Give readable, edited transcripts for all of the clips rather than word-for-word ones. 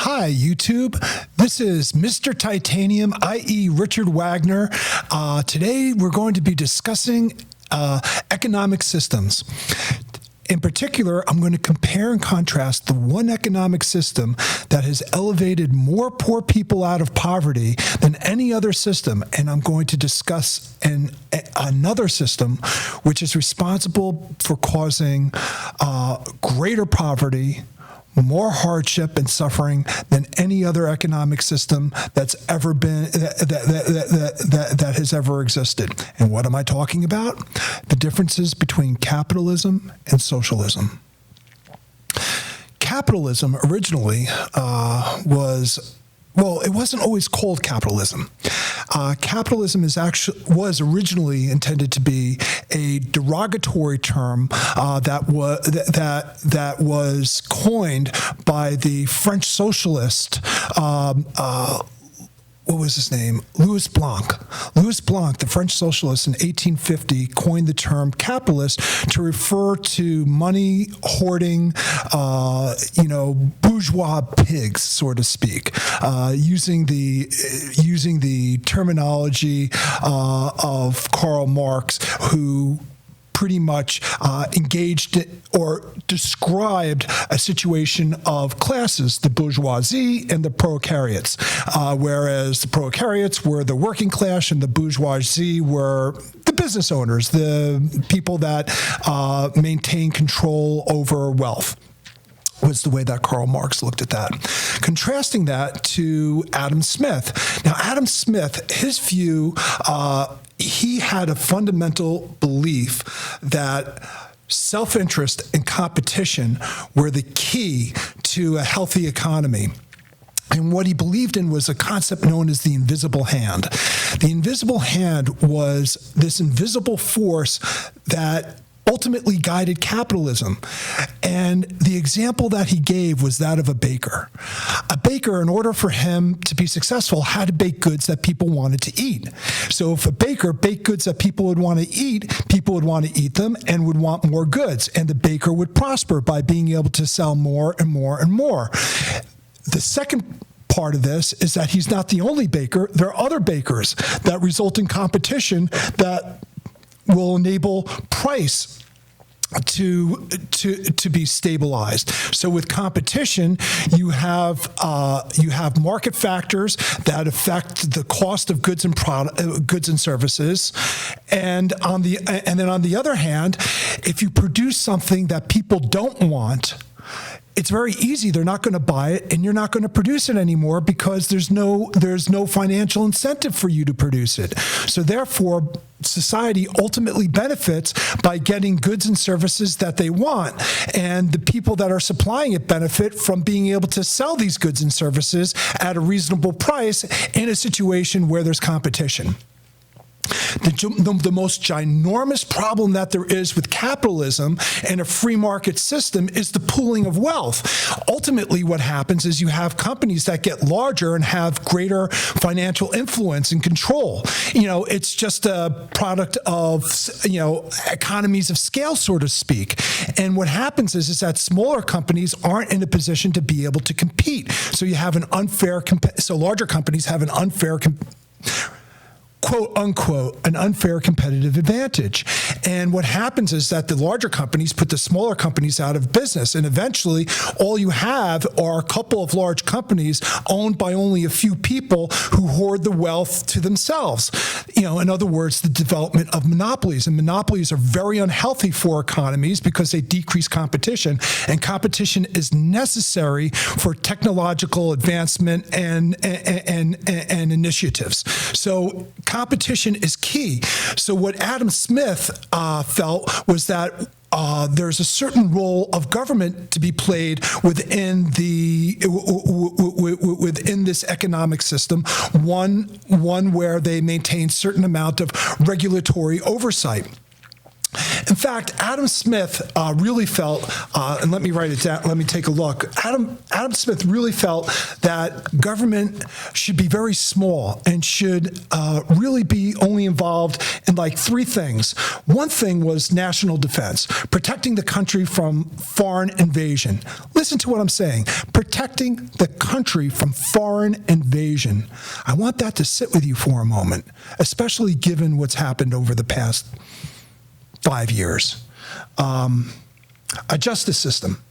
Hi, YouTube. This is Mr. Titanium, i.e. Richard Wagner. Today, we're going to be discussing economic systems. In particular, I'm going to compare and contrast the one economic system that has elevated more poor people out of poverty than any other system, and I'm going to discuss another system which is responsible for causing greater poverty, more hardship and suffering than any other economic system that's ever been that has ever existed. And what am I talking about? The differences between capitalism and socialism. Capitalism originally it wasn't always called capitalism. Capitalism was originally intended to be a derogatory term that was coined by the French socialist. What was his name? Louis Blanc. Louis Blanc, the French socialist in 1850, coined the term capitalist to refer to money hoarding, bourgeois pigs, so to speak, using the terminology of Karl Marx, who pretty much engaged or described a situation of classes, the bourgeoisie and the proletariats, whereas the proletariats were the working class and the bourgeoisie were the business owners, the people that maintain control over wealth. Was the way that Karl Marx looked at that. Contrasting that to Adam Smith. Now, Adam Smith, his view, he had a fundamental belief that self-interest and competition were the key to a healthy economy. And what he believed in was a concept known as the invisible hand. The invisible hand was this invisible force that ultimately guided capitalism. And the example that he gave was that of a baker. A baker, in order for him to be successful, had to bake goods that people wanted to eat. So if a baker baked goods that people would want to eat, people would want to eat them and would want more goods. And the baker would prosper by being able to sell more and more and more. The second part of this is that he's not the only baker. There are other bakers that result in competition that will enable price to be stabilized. So with competition, you have market factors that affect the cost of goods and services, and then on the other hand, if you produce something that people don't want, it's very easy. They're not going to buy it, and you're not going to produce it anymore because there's no financial incentive for you to produce it. So therefore, society ultimately benefits by getting goods and services that they want, and the people that are supplying it benefit from being able to sell these goods and services at a reasonable price in a situation where there's competition. The most ginormous problem that there is with capitalism and a free market system is the pooling of wealth. Ultimately, what happens is you have companies that get larger and have greater financial influence and control. It's just a product of, economies of scale, so to speak. And what happens is that smaller companies aren't in a position to be able to compete. So you have so larger companies have an unfair quote unquote, an unfair competitive advantage. And what happens is that the larger companies put the smaller companies out of business. And eventually, all you have are a couple of large companies owned by only a few people who hoard the wealth to themselves. In other words, the development of monopolies. And monopolies are very unhealthy for economies because they decrease competition. And competition is necessary for technological advancement and initiatives. So competition is key. So what Adam Smith felt was that there's a certain role of government to be played within this economic system, one where they maintain certain amount of regulatory oversight. In fact, Adam Smith really felt, and let me write it down, let me take a look. Adam Smith really felt that government should be very small and should really be only involved in like three things. One thing was national defense, protecting the country from foreign invasion. Listen to what I'm saying. Protecting the country from foreign invasion. I want that to sit with you for a moment, especially given what's happened over the past 5 years. A justice system,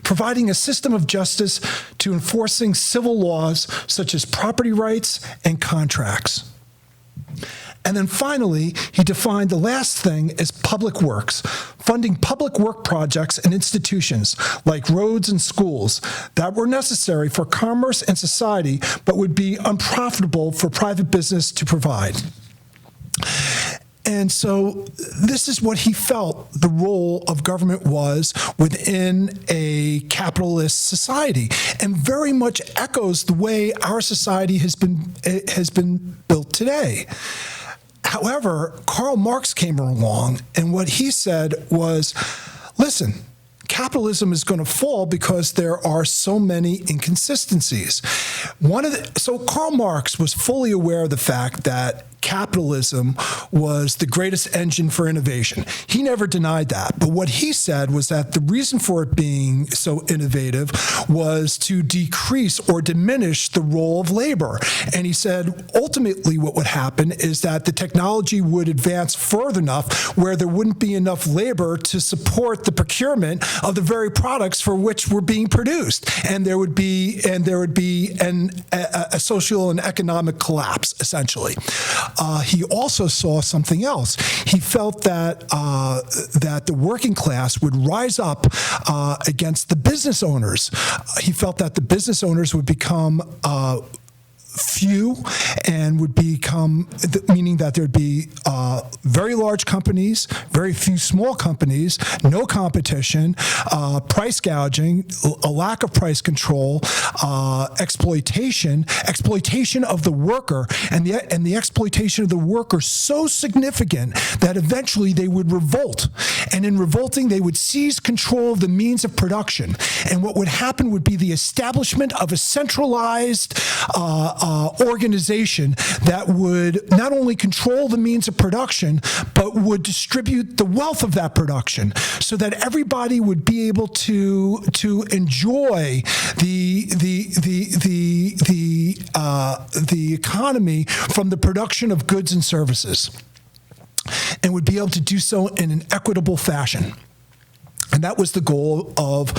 providing a system of justice to enforcing civil laws such as property rights and contracts. And then finally, he defined the last thing as public works, funding public work projects and institutions like roads and schools that were necessary for commerce and society, but would be unprofitable for private business to provide. And so this is what he felt the role of government was within a capitalist society, and very much echoes the way our society has been built today. However, Karl Marx came along, and what he said was, listen, capitalism is going to fall because there are so many inconsistencies. So Karl Marx was fully aware of the fact that capitalism was the greatest engine for innovation. He never denied that. But what he said was that the reason for it being so innovative was to decrease or diminish the role of labor. And he said ultimately what would happen is that the technology would advance further enough where there wouldn't be enough labor to support the procurement of the very products for which were being produced. And there would be a social and economic collapse, essentially. He also saw something else. He felt that that the working class would rise up against the business owners. He felt that the business owners would become few and would become, meaning that there'd be very large companies, very few small companies, no competition, price gouging, a lack of price control, exploitation of the worker, and the exploitation of the worker so significant that eventually they would revolt. And in revolting, they would seize control of the means of production. And what would happen would be the establishment of a centralized organization that would not only control the means of production, but would distribute the wealth of that production so that everybody would be able to enjoy the economy from the production of goods and services, and would be able to do so in an equitable fashion. And that was the goal of,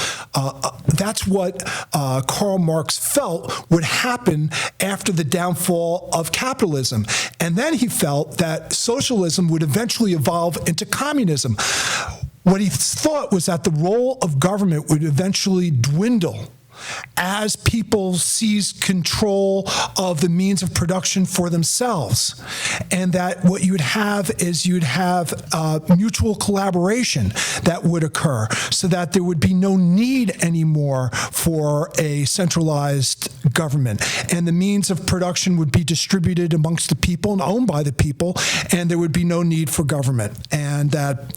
that's what Karl Marx felt would happen after the downfall of capitalism. And then he felt that socialism would eventually evolve into communism. What he thought was that the role of government would eventually dwindle as people seized control of the means of production for themselves. And that what you would have is you'd have mutual collaboration that would occur so that there would be no need anymore for a centralized government. And the means of production would be distributed amongst the people and owned by the people, and there would be no need for government. And that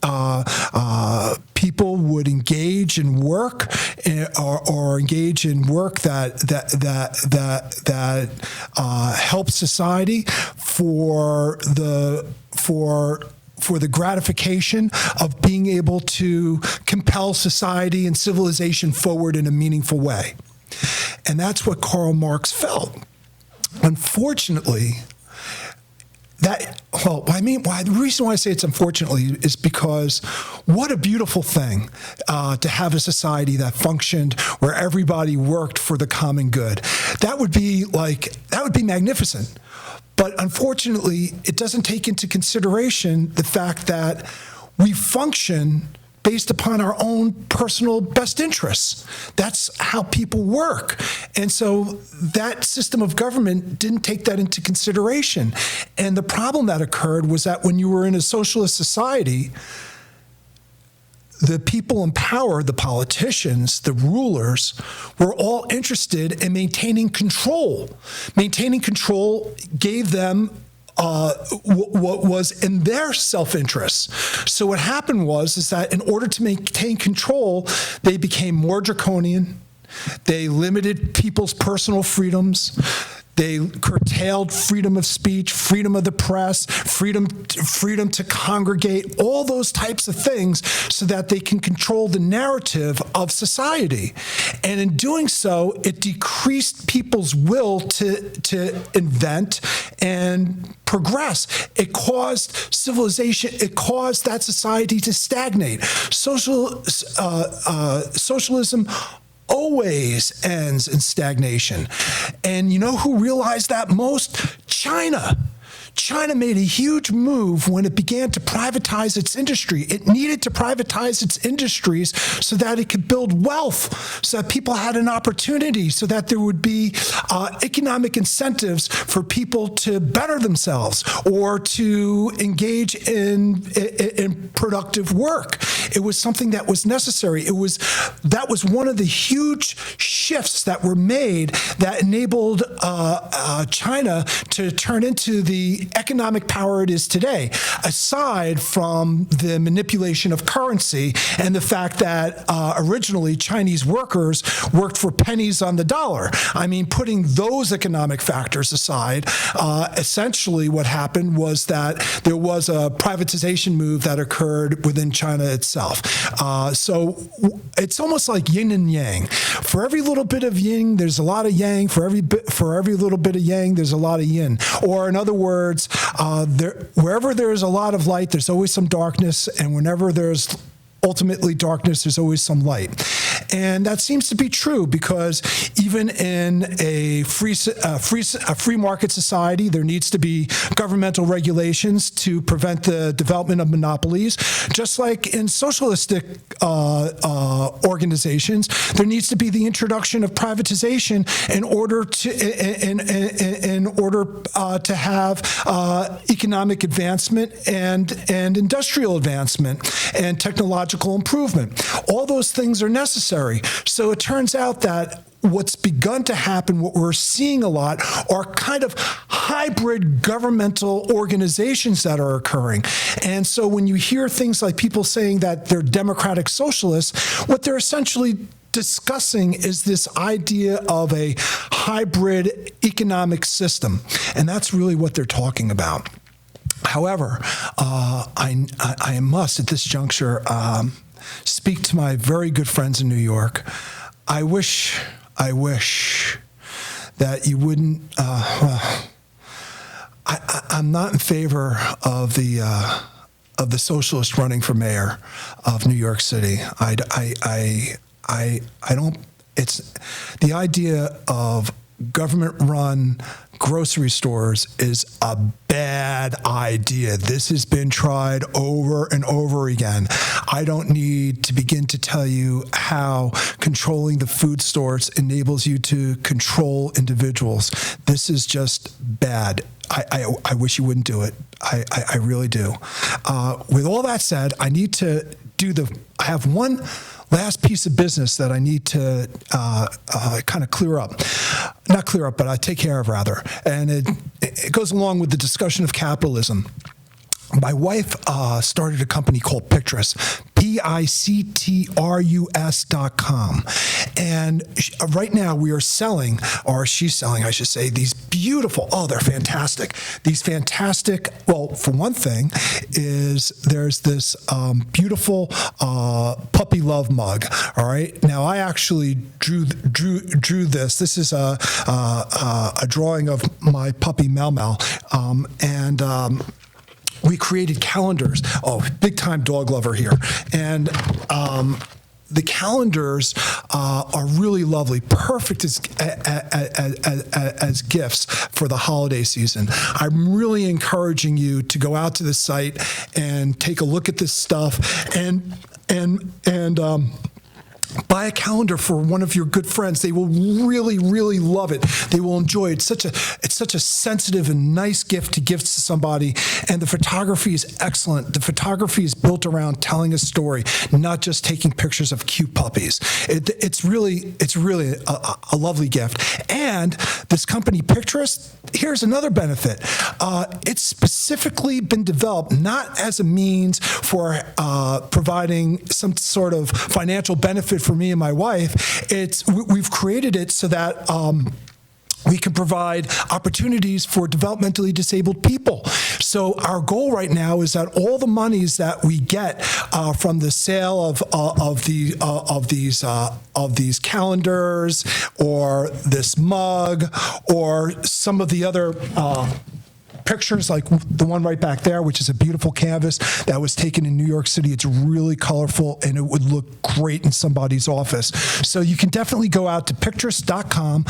people would engage in work or engage in work that helps society for the gratification of being able to compel society and civilization forward in a meaningful way. And that's what Karl Marx felt. Unfortunately, the reason why I say it's unfortunately is because what a beautiful thing to have a society that functioned where everybody worked for the common good. That would be magnificent. But unfortunately, it doesn't take into consideration the fact that we function based upon our own personal best interests. That's how people work. And so that system of government didn't take that into consideration. And the problem that occurred was that when you were in a socialist society, the people in power, the politicians, the rulers, were all interested in maintaining control. Maintaining control gave them what was in their self-interest. So what happened is that in order to maintain control, they became more draconian. They limited people's personal freedoms. They curtailed freedom of speech, freedom of the press, freedom to congregate, all those types of things so that they can control the narrative of society. And in doing so, it decreased people's will to invent and progress. It caused civilization, it caused that society to stagnate. Socialism always ends in stagnation. And you know who realized that most? China. China made a huge move when it began to privatize its industry. It needed to privatize its industries so that it could build wealth, so that people had an opportunity, so that there would be economic incentives for people to better themselves or to engage in productive work. It was something that was necessary. That was one of the huge shifts that were made that enabled China to turn into the economic power it is today, aside from the manipulation of currency and the fact that originally Chinese workers worked for pennies on the dollar. I mean, putting those economic factors aside, essentially what happened was that there was a privatization move that occurred within China itself. So it's almost like yin and yang. For every little bit of yin, there's a lot of yang. For every little bit of yang, there's a lot of yin. Or in other words, wherever there's a lot of light, there's always some darkness, and whenever there's ultimately darkness, there's always some light. And that seems to be true because even in a free market society, there needs to be governmental regulations to prevent the development of monopolies. Just like in socialistic organizations, there needs to be the introduction of privatization in order to have economic advancement and industrial advancement and technological improvement. All those things are necessary. So it turns out that what's begun to happen, what we're seeing a lot, are kind of hybrid governmental organizations that are occurring. And so when you hear things like people saying that they're democratic socialists, what they're essentially discussing is this idea of a hybrid economic system. And that's really what they're talking about. However, I must at this juncture speak to my very good friends in New York. I wish that you wouldn't. I'm not in favor of the socialist running for mayor of New York City. I don't. It's the idea of government-run grocery stores is a bad idea. This has been tried over and over again. I don't need to begin to tell you how controlling the food stores enables you to control individuals. This is just bad. I wish you wouldn't do it. I really do. With all that said, I need to I have one last piece of business that I need to kind of clear up. Not clear up, but I take care of, rather. And it goes along with the discussion of capitalism. My wife started a company called Pictrus, PICTRUS.com. And right now we are selling, or she's selling, I should say, these beautiful, they're fantastic. These fantastic, well, for one thing, there's this beautiful puppy love mug, all right? Now, I actually drew this. This is a drawing of my puppy, Mel Mel, and we created calendars. Big time dog lover here. And the calendars are really lovely, perfect as gifts for the holiday season. I'm really encouraging you to go out to the site and take a look at this stuff and Buy a calendar for one of your good friends. They will really, really love it. They will enjoy it. It's such a sensitive and nice gift to give to somebody. And the photography is excellent. The photography is built around telling a story, not just taking pictures of cute puppies. It's really a lovely gift. And this company, Picturist, here's another benefit. It's specifically been developed not as a means for providing some sort of financial benefit for me and my wife. We've created it so that we can provide opportunities for developmentally disabled people. So our goal right now is that all the monies that we get from the sale of these calendars, or this mug, or some of the other pictures, like the one right back there, which is a beautiful canvas that was taken in New York City. It's really colorful, and it would look great in somebody's office. So you can definitely go out to picturist.com,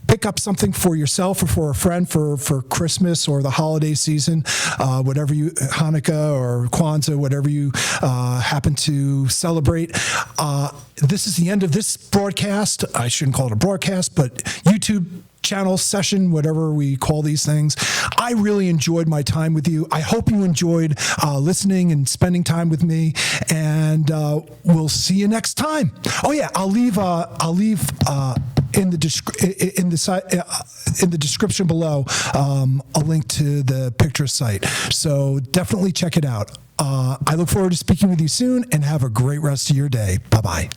pick up something for yourself or for a friend for Christmas or the holiday season, whatever you, Hanukkah or Kwanzaa, whatever you happen to celebrate. This is the end of this broadcast. I shouldn't call it a broadcast, but YouTube channel session, whatever we call these things. I really enjoyed my time with you. I hope you enjoyed listening and spending time with me, and we'll see you next time. Oh yeah, I'll leave in the description below a link to the picture site. So definitely check it out. I look forward to speaking with you soon, and have a great rest of your day. Bye-bye.